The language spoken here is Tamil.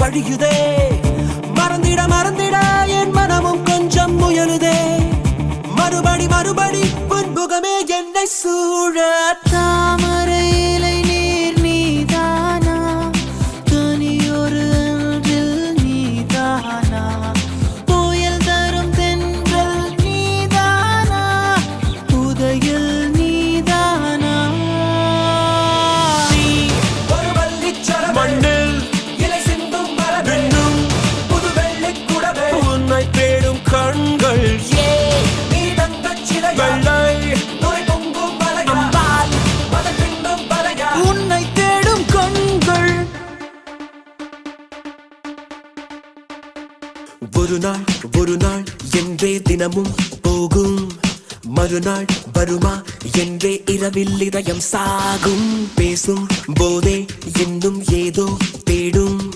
வழியுதே. மறந்திட மறந்திட என் மனமும் கொஞ்சம் முயலுதே. மறுபடி மறுபடி புன்முகமே என்னை சூழ. தாமரை இலை நீர் நீதானா, தனியொரு அன்றில் நீதானா, புயல் தரும் தென்றல் நீதானா, புதையல் நீதானா. நீ ஒரு வள்ளிச்சரம் மண்ணில் இலை சிந்தும் மரபெண்ணும் புது வெள்ளிக் குடவே. உன்னை தேடும் கண்கள் நீ தங்கச் சிலையா, வெள்ளை நுரை பொங்கும் மலையா, அம்பால் மதம் பின்னும் பலையா. உன்னை தேடும் கண்கள். ஒரு நாள் என்றே தினமும் போகும். மறுநாள் வருமா என்றே இரவில் இதயம் சாகும். பேசும் போதே இன்னும் ஏதோ தேடும்.